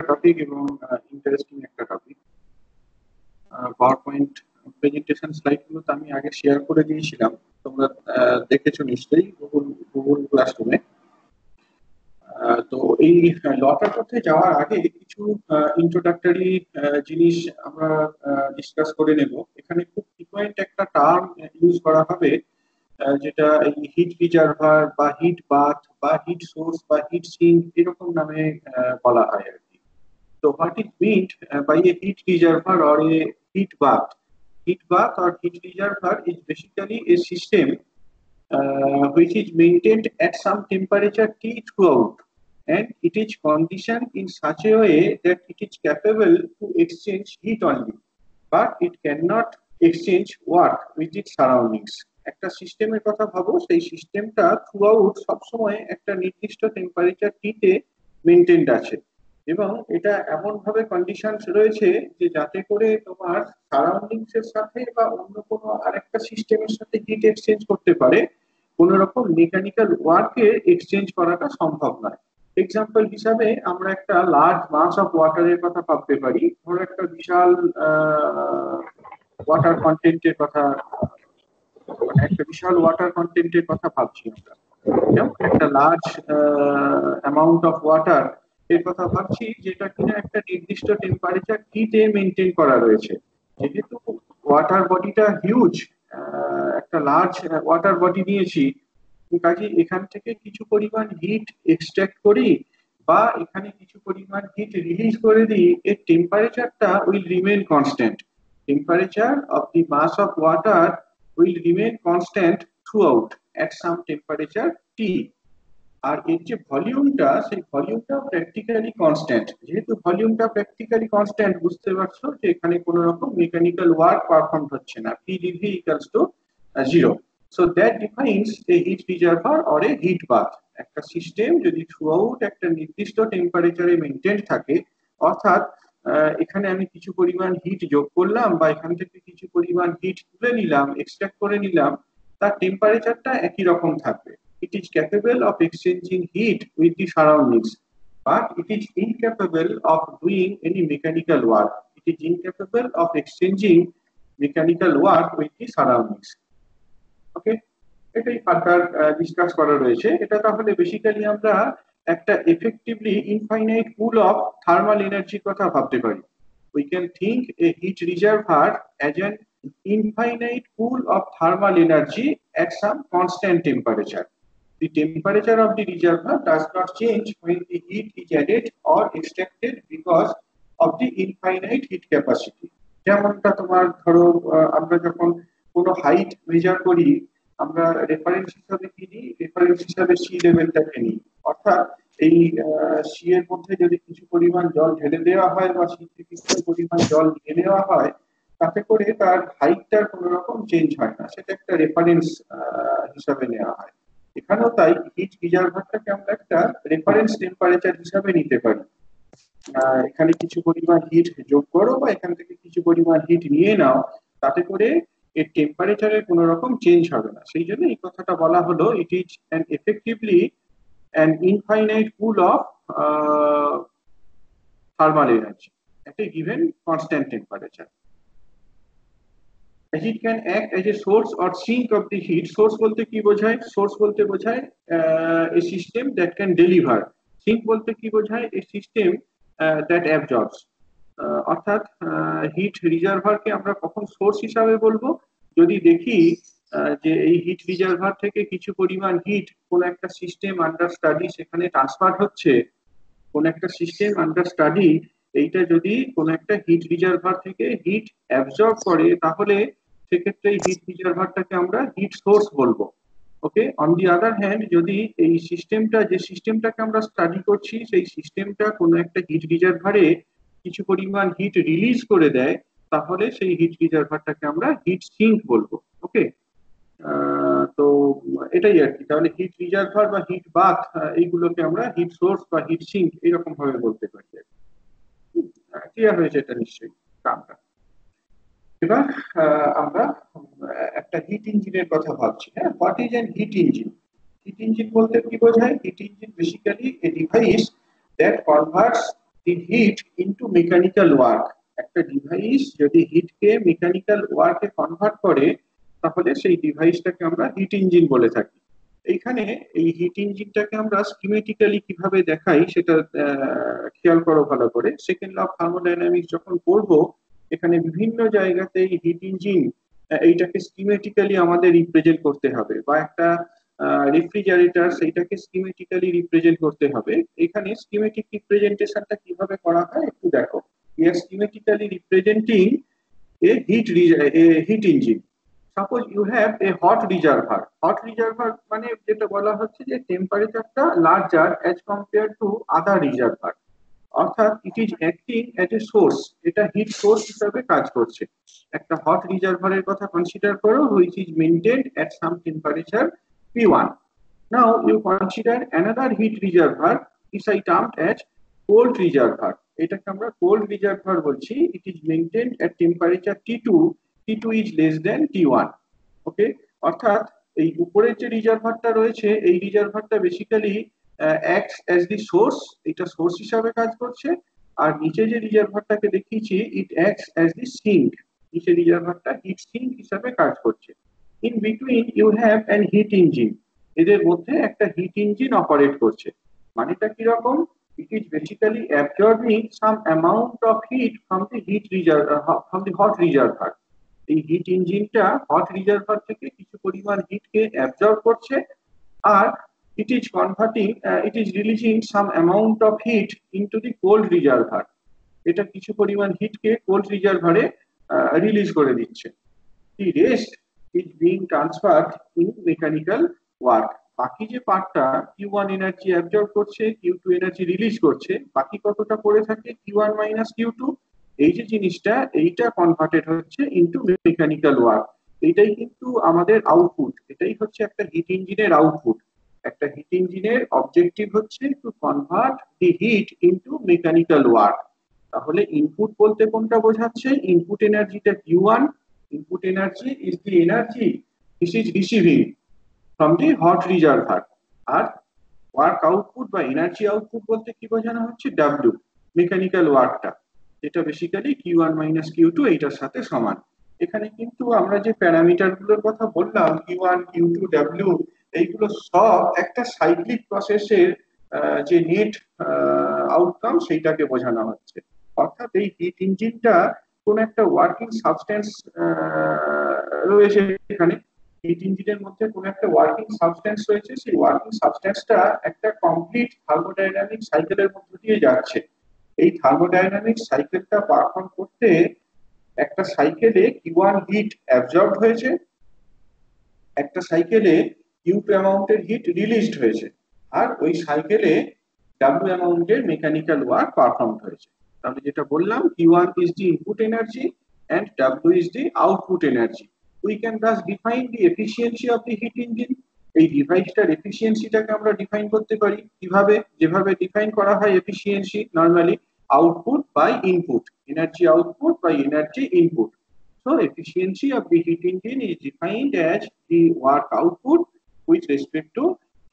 Topic এবং interesting একটা topic. Power point presentation স্লাইডগুলো তো আমি আগে শেয়ার করে দিয়েছিলাম, তোমরা দেখেছো নিশ্চয়ই গুগল গুগল ক্লাসরুমে। তো এই লটার পথে যাওয়ার আগে কিছু ইন্ট্রোডাক্টরি জিনিস আমরা ডিসকাস করে নেব। এখানে খুব ফ্রিকোয়েন্ট একটা টার্ম ইউজ করা হবে, যেটা এই হিট রিজার্ভার বা হিট বাথ বা হিট সোর্স বা হিট সিঙ্ক এরকম নামে বলা হয় আর কি। তো what is meant by a heat reservoir or a heat bath? Heat bath or heat reservoir is basically a system which is maintained at some temperature T throughout, and it is conditioned in such a way that it is capable to exchange heat only, but it cannot exchange work with its surroundings. একটা সিস্টেমের কথা ভাবো, সেই সিস্টেমটা through out সবসময় একটা নির্দিষ্ট temperature টিতে মেনটেন্ড আছে, এবং এটা এমন ভাবে কন্ডিশন রয়েছে যে যাতে করে তোমার সারাউন্ডিংস এর সাথে বা অন্য কোনো আরেকটা সিস্টেমের সাথে হিট এক্সচেঞ্জ করতে পারে, কোন রকম মেকানিক্যাল ওয়ার্কে এক্সচেঞ্জ করাটা সম্ভব নয়। এক্সাম্পল হিসাবে আমরা একটা লার্জ মাস অফ ওয়াটারের কথা ভাবতে পারি। ধরো একটা বিশাল ওয়াটার কন্টেন্টের কথা, মানে একটা বিশাল ওয়াটার কন্টেন্টের কথা ভাবছি আমরা, যেমন একটা লার্জ অ্যামাউন্ট অফ ওয়াটার এর কথা ভাবছি, যেটা কিনা একটা নির্দিষ্ট টেম্পারেচার টিতে মেনটেন করা রয়েছে। যেহেতু ওয়াটার বডিটা হিউজ, একটা লার্জ ওয়াটার বডি নিয়েছি, কাজে এখান থেকে কিছু পরিমাণ হিট এক্সট্রাক্ট করি বা এখানে কিছু পরিমাণ হিট রিলিজ করে দিই, এর টেম্পারেচারটা will remain constant. Temperature of the mass of water will remain constant throughout at some temperature T, আর এর যে ভলিউমটা, সেই ভলিউমটা প্র্যাকটিক্যালি কনস্ট্যান্ট। যেহেতু ভলিউমটা প্র্যাকটিক্যালি কনস্ট্যান্ট, বুঝতে পারছো যে এখানে কোনো রকম মেকানিক্যাল ওয়ার্ক পারফর্ম হচ্ছে না, PdV equals to 0. So that defines a heat reservoir or a heat bath. একটা সিস্টেম যদি থ্রু আউট একটা নির্দিষ্ট টেম্পারেচারে মেনটেন থাকে, অর্থাৎ এখানে আমি কিছু পরিমাণ হিট যোগ করলাম বা এখান থেকে কিছু পরিমাণ হিট তুলে নিলাম, এক্সট্রাক্ট করে নিলাম, তার টেম্পারেচারটা একই রকম থাকবে। It is capable of exchanging heat with the surroundings, but it is incapable of doing any mechanical work. It is incapable of exchanging mechanical work with the surroundings. ওকে, এটাই ফার্দার ডিসকাস করা রয়েছে। এটা তাহলে বেসিক্যালি আমরা একটা effectively infinite pool of thermal এনার্জির কথা ভাবতে পারি। We can think a heat reservoir as an infinite pool of thermal energy at some constant temperature. The temperature of the reservoir does not change when the heat is added or extracted because of the infinite heat capacity. যেমনটা তোমার ধরো, আমরা যখন কোনো height measure করি, আমরা reference হিসাবে কি নিই? রেফারেন্স হিসাবে সি লেভেলটাকে নিই। অর্থাৎ এই সি এর মধ্যে যদি কিছু পরিমাণ জল ঢেলে দেওয়া হয় বা সি থেকে কিছু পরিমাণ জল নিয়ে নেওয়া হয়, তাতে করে তার হাইটটার কোনো রকম চেঞ্জ হয় না, সেটা একটা রেফারেন্স হিসাবে নেওয়া হয়। এখানেও তাই হিট রিজার্ভারটাকে আমরা একটা রেফারেন্স টেম্পারেচার হিসাবে নিতে পারি। এখানে কিছু পরিমাণ হিট যোগ করো বা এখান থেকে কিছু পরিমাণ হিট নিয়ে নাও, তাতে করে এর টেম্পারেচারের কোনো রকম চেঞ্জ হবে না। সেই জন্য এই কথাটা বলা হলো, it is an effectively an infinite pool of thermal energy at a given constant temperature. As it can act as a source or sink of the heat. Source বলতে কি বোঝায়? সোর্স বলতে বোঝায় a system that can deliver. Sink বলতে কি বোঝায়? a system that absorbs. অর্থাৎ hit রিজার্ভারকে আমরা কখন সোর্স হিসাবে বলবো? যদি দেখি যে এই হিট রিজার্ভার থেকে কিছু পরিমাণ হিট কোন একটা সিস্টেম আন্ডার স্টাডি সেখানে ট্রান্সফার হচ্ছে, কোন একটা সিস্টেম আন্ডার স্টাডি এইটা যদি কোন একটা হিট রিজার্ভার থেকে হিট অ্যাবজর্ব করে, তাহলে সেক্ষেত্রে হিট রিজার্ভারটাকে আমরা হিট সোর্স বলবো। ওকে, অন দি আদার হ্যান্ড, যদি এই সিস্টেমটা, যে সিস্টেমটাকে আমরা স্টাডি করছি, সেই সিস্টেমটা কোনো একটা হিট রিজার্ভারে কিছু পরিমাণ হিট রিলিজ করে দেয়, তাহলে সেই হিট রিজার্ভারটাকে আমরা হিট সিঙ্ক বলবো। ওকে, তো এটাই আর কি। তাহলে হিট রিজার্ভার বা হিট বাথ এইগুলোকে আমরা হিট সোর্স বা হিট সিঙ্ক এরকম ভাবে বলতে পারি। ক্লিয়ার হয়েছে এটা নিশ্চয়ই কামটা? এবার আমরা একটা হিট ইঞ্জিনের কথা ভাবছি। হ্যাঁ, what is an heat engine? Heat engine বলতে কি বোঝায়? Heat engine basically a device that converts the heat into mechanical work. একটা ডিভাইস যদি হিটকে মেকানিক্যাল ওয়ার্কে কনভার্ট করে তাহলে সেই ডিভাইসটাকে আমরা হিট ইঞ্জিন বলে থাকি। এইখানে এই হিট ইঞ্জিনটাকে আমরা স্কিমেটিক্যালি কিভাবে দেখাই সেটা খেয়াল করো ভালো করে। সেকেন্ড ল অফ থার্মোডাইনামিক্স যখন পড়ব এখানে বিভিন্ন জায়গাতে এই হিট ইঞ্জিন এইটাকে স্কিমেটিক্যালি আমাদের রিপ্রেজেন্ট করতে হবে, বা একটা রেফ্রিজারেটর সেইটাকে স্কিমেটিক্যালি রিপ্রেজেন্ট করতে হবে। এখানে স্কিমেটিক রিপ্রেজেন্টেশনটা কিভাবে করা হয় একটু দেখো। we are schematically representing a heat engine. Suppose you have a hot reservoir. Hot reservoir মানে যেটা বলা হচ্ছে যে টেম্পারেচারটা larger as compared to other reservoir, অর্থাৎ it is acting as a source, এটা হিট সোর্স হিসাবে কাজ করছে। একটা হট রিজার্ভারের কথা কনসিডার করো which is maintained at some temperature P1. Now you consider another heat reservoir, which I termed as cold reservoir. এটাকে আমরা কোল্ড রিজার্ভার বলছি। It is maintained at temperature T2. T2 is less than T1. Okay, অর্থাৎ এই উপরের যে রিজার্ভারটা রয়েছে এই রিজার্ভারটা basically acts as the source, এটা সোর্স হিসাবে কাজ করছে। আর নিচে যে রিজার্ভারটাকে দেখিয়েছি it acts as the sink, নিচে রিজার্ভারটা হিট সিঙ্ক হিসাবে কাজ করছে। In between you have an heat engine, এদের মধ্যে একটা হিট ইঞ্জিন অপারেট করছে। মানেটা কি রকম? It is basically absorbing some amount of heat from the hot reservoir. এই হিট ইঞ্জিনটা হট রিজার্ভার থেকে কিছু পরিমাণ হিটকে অ্যাবজর্ব করছে, আর it is converting it is releasing some amount of heat into the cold reservoir. এটা কিছু পরিমাণ হিটকে কোল্ড রিজার্ভারে রিলিজ করে দিচ্ছে। the rest is being transferred in mechanical work. বাকি যে পার্টটা Q1 এনার্জি অ্যাবজর্ব করছে, Q2 এনার্জি রিলিজ করছে, বাকি কতটা পড়ে থাকে Q1 মাইনাস Q2, এই যে জিনিসটা এইটা কনভার্টেড হচ্ছে ইনটু মেকানিক্যাল ওয়ার্ক। এটাই কিন্তু আমাদের আউটপুট, এটাই হচ্ছে একটা হিট ইঞ্জিনের আউটপুট। একটা হিট ইঞ্জিনের অবজেক্টিভ হচ্ছে to convert the heat into mechanical work. তাহলে ইনপুট বলতে কোনটা বোঝাচ্ছে? ইনপুট এনার্জিটা Q1, input energy is the energy which is receiving from the hot reservoir, আর ওয়ার্ক আউটপুট বা এনার্জি আউটপুট বলতে কি বোঝানো হচ্ছে? W, মেকানিক্যাল ওয়ার্কটা, যেটা বেসিক্যালি Q1 মাইনাস Q2 এইটার সাথে সমান। এখানে কিন্তু আমরা যে প্যারামিটার গুলোর কথা বললাম Q1, Q2, W, এইগুলো সব একটা সাইক্লিক প্রসেসের যে নেট আউটকাম সেইটাকে বোঝানো হচ্ছে। অর্থাৎ এই হিট ইঞ্জিনটা কোন একটা ওয়ার্কিং সাবস্টেন্স রয়েছে, এখানে হিট ইঞ্জিনের মধ্যে কোন একটা ওয়ার্কিং সাবস্টেন্স রয়েছে, সেই ওয়ার্কিং সাবস্টেন্সটা একটা কমপ্লিট থার্মোডাইনামিক সাইকেলের মধ্য দিয়ে যাচ্ছে। এই থার্মোডাইনামিক সাইকেলটা পারফর্ম করতে একটা সাইকেলে Q1 হিট অ্যাবজর্ব হয়েছে, একটা সাইকেলে Q2 অ্যামাউন্টের হিট রিলিজড হয়েছে, আর ওই সাইকেলে W অ্যামাউন্টের মেকানিক্যাল ওয়ার্ক পারফর্ম হয়েছে। তাহলে যেটা বললাম Q1 is the input energy and W is the output energy. We can thus define the efficiency of the heat engine. এই ডিভাইসটার এফিসিয়েন্সিটাকে আমরা ডিফাইন করতে পারি কিভাবে? যেভাবে ডিফাইন করা হয় এফিসিয়েন্সি নরমালি, output by input, energy output by energy input. So efficiency of the heat engine is defined as the work output with respect to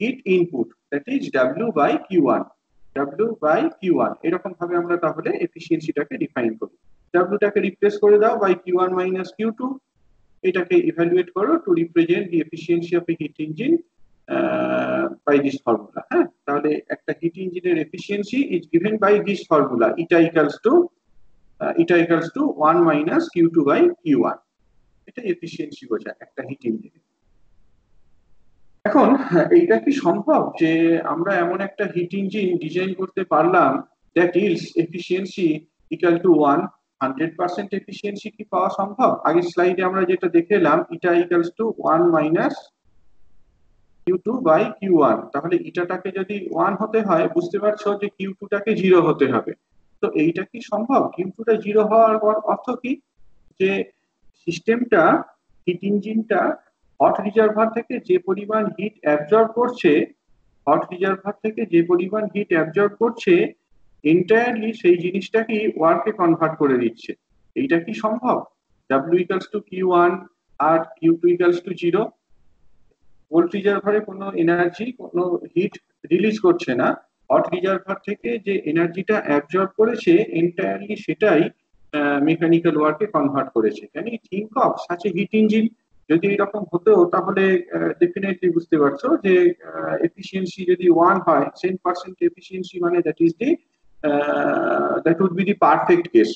heat input, that is W by Q1. W by Q1 এরকম ভাবে আমরা তাহলে এফিসিয়েন্সিটাকে define করি। W টাকে replace করে দাও by Q1 minus Q2, এটাকে ইভ্যালুয়েট করো to represent the efficiency of a heat engine by this formula. হ্যাঁ, তাহলে একটা হিট ইঞ্জিনের efficiency is given by this formula, এটা equals to 1 minus Q2 by Q1। এটা এফিসিয়েন্সি বোঝায় একটা হিট ইঞ্জিনে। এখন এইটা কি সম্ভব যে আমরা এমন একটা হিট ইঞ্জিন ডিজাইন করতে পারলাম that is efficiency equal to 1, 100% efficiency কি পাওয়া সম্ভব? আগের স্লাইডে আমরা যেটা দেখে এলাম এটা equals to 1 minus Q2 by Q1। তাহলে এটাটাকে যদি 1 হতে হয় বুঝতে পারছো যে Q2 টাকে 0 হতে হবে। তো এইটা কি সম্ভব? Q2 টা 0 হওয়ার অর্থ কি? যে সিস্টেমটা, হিট ইঞ্জিনটা হট রিজার্ভার থেকে যে পরিমাণ হিট অ্যাবজর্ব করছে, হট রিজার্ভার থেকে যে পরিমাণ হিট অ্যাবজর্ব করছে এন্টায়ারলি সেই জিনিসটাকে ওয়ার্কে কনভার্ট করে দিচ্ছে। এইটা কি সম্ভব? W ইকুয়ালস টু Q1 আর Q2 ইকুয়ালস টু 0। কোল্ড রিজার্ভারে কোনো এনার্জি, কোনো হিট রিলিজ করছে না, হট রিজার্ভার থেকে যে এনার্জিটা অ্যাবজর্ব করেছে এন্টায়ারলি সেটাই মেকানিক্যাল ওয়ার্কে কনভার্ট করেছে। Can you think of such a heat engine? যদি এরকম হতো তাহলে ডেফিনেটলি বুঝতে পারছো যে এফিসিয়েন্সি যদি 1 হয়, 10% এফিসিয়েন্সি মানে that would be the perfect case.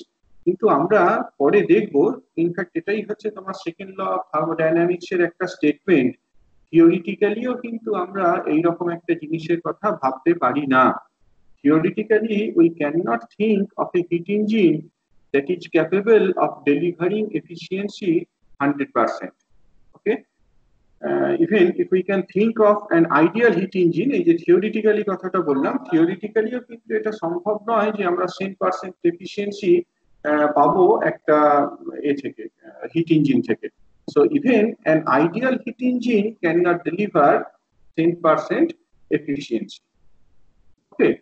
কিন্তু আমরা পরে দেখবো, ইনফ্যাক্ট এটাই হচ্ছে তোমার সেকেন্ড ল অফ থার্মোডাইনামিক্স এর একটা স্টেটমেন্ট, থিওরিটিক্যালিও কিন্তু আমরা এইরকম একটা জিনিসের কথা ভাবতে পারি না। Theoretically, we cannot think of a heat engine that is capable of delivering efficiency 100%. Okay? Even if we can think of an ideal heat engine, এই যে থিওরিটিক্যালি কথাটা বললাম, থিওরিটিক্যালিও কিন্তু এটা সম্ভব নয় যে আমরা 10% এফিসিয়েন্সি পাবো একটা এ থেকে, হিট ইঞ্জিন থেকে। So even an ideal heat engine cannot deliver 10% efficiency. Okay?